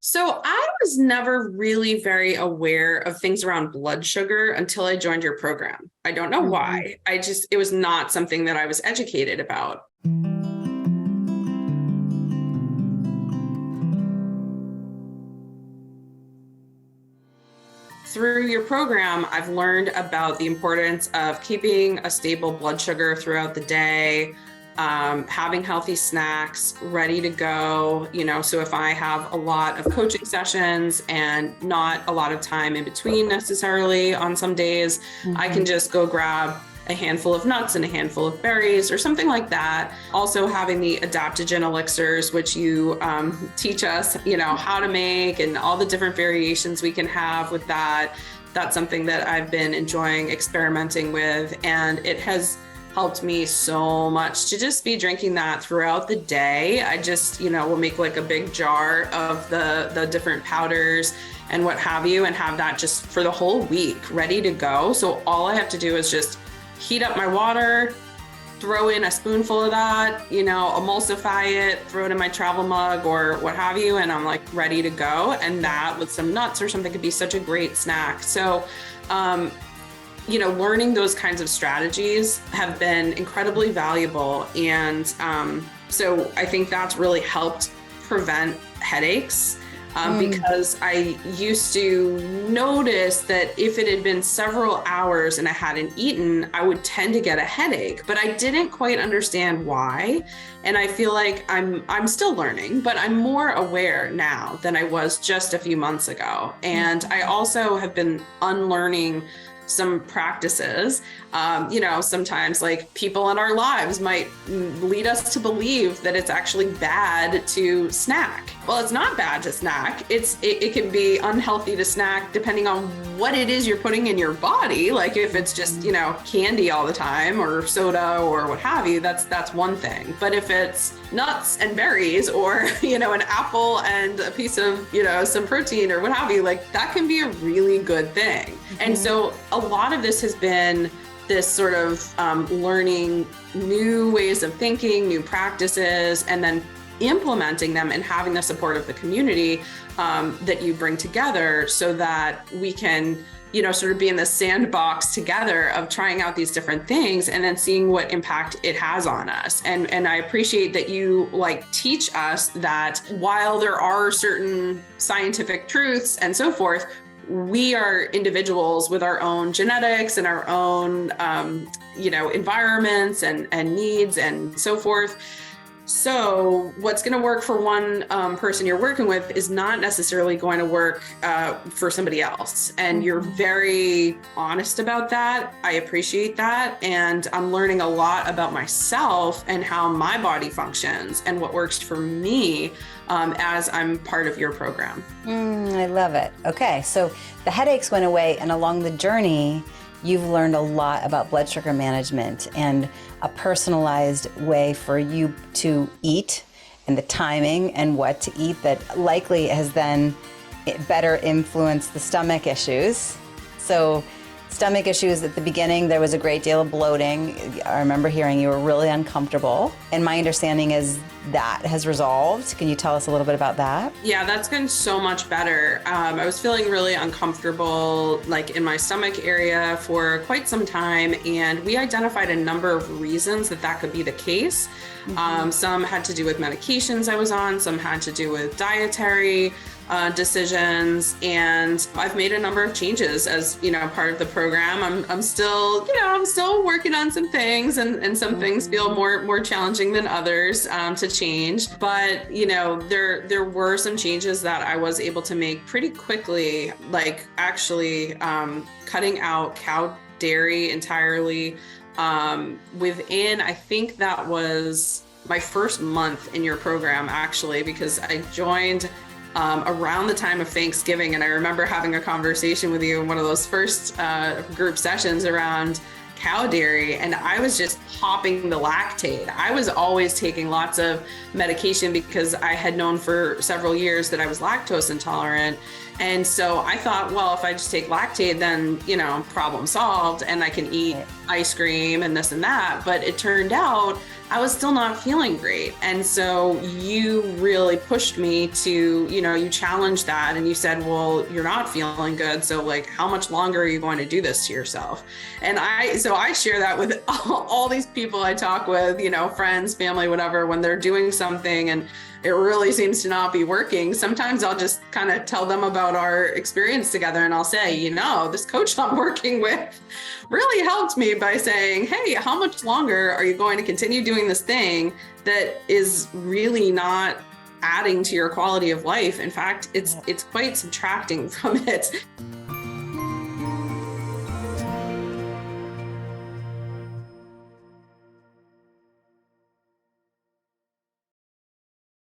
So I was never really very aware of things around blood sugar until I joined your program. I don't know Mhm. why. It was not something that I was educated about. Through your program, I've learned about the importance of keeping a stable blood sugar throughout the day, having healthy snacks ready to go. So if I have a lot of coaching sessions and not a lot of time in between necessarily on some days, I can Mhm. just go grab a handful of nuts and a handful of berries or something like that. Also having the adaptogen elixirs, which you teach us, how to make and all the different variations we can have with that. That's something that I've been enjoying experimenting with, and it has helped me so much to just be drinking that throughout the day. I just, will make like a big jar of the different powders and what have you, and have that just for the whole week ready to go. So all I have to do is just heat up my water, throw in a spoonful of that, emulsify it, throw it in my travel mug or what have you, and I'm like ready to go. And that with some nuts or something could be such a great snack. So, learning those kinds of strategies have been incredibly valuable. And so I think that's really helped prevent headaches. Because I used to notice that if it had been several hours and I hadn't eaten, I would tend to get a headache, but I didn't quite understand why. And I feel like I'm still learning, but I'm more aware now than I was just a few months ago. And I also have been unlearning some practices. Sometimes like people in our lives might lead us to believe that it's actually bad to snack. Well, it's not bad to snack. It can be unhealthy to snack depending on what it is you're putting in your body. Like if it's just, candy all the time or soda or what have you, that's one thing. But if it's nuts and berries or, an apple and a piece of, some protein or what have you, like that can be a really good thing. And so a lot of this has been this sort of learning new ways of thinking, new practices, and then implementing them and having the support of the community that you bring together so that we can, sort of be in the sandbox together of trying out these different things and then seeing what impact it has on us. And I appreciate that you teach us that while there are certain scientific truths and so forth, we are individuals with our own genetics and our own, environments and needs and so forth. So what's going to work for one person you're working with is not necessarily going to work for somebody else. And you're very honest about that. I appreciate that. And I'm learning a lot about myself and how my body functions and what works for me as I'm part of your program. I love it. Okay, so the headaches went away, and along the journey, you've learned a lot about blood sugar management and a personalized way for you to eat and the timing and what to eat that likely has then better influenced the stomach issues. So stomach issues at the beginning, there was a great deal of bloating. I remember hearing you were really uncomfortable. And my understanding is that has resolved. Can you tell us a little bit about that? Yeah, that's been so much better. I was feeling really uncomfortable, like in my stomach area for quite some time. And we identified a number of reasons that could be the case. Some had to do with medications I was on, some had to do with dietary decisions, and I've made a number of changes as part of the program. I'm still working on some things, and some things feel more challenging than others to change. But there were some changes that I was able to make pretty quickly, like actually cutting out cow dairy entirely. Within, I think that was my first month in your program, actually, because I joined around the time of Thanksgiving. And I remember having a conversation with you in one of those first group sessions around cow dairy, and I was just popping the lactate. I was always taking lots of medication because I had known for several years that I was lactose intolerant. And so I thought, well, if I just take lactate, then, problem solved, and I can eat ice cream and this and that. But it turned out I was still not feeling great. And so you really pushed me to, you challenged that and you said, well, you're not feeling good. So like, how much longer are you going to do this to yourself? And I share that with all these people I talk with, friends, family, whatever, when they're doing something and it really seems to not be working. Sometimes I'll just kind of tell them about our experience together and I'll say, this coach I'm working with really helped me by saying, hey, how much longer are you going to continue doing this thing that is really not adding to your quality of life? In fact, it's quite subtracting from it.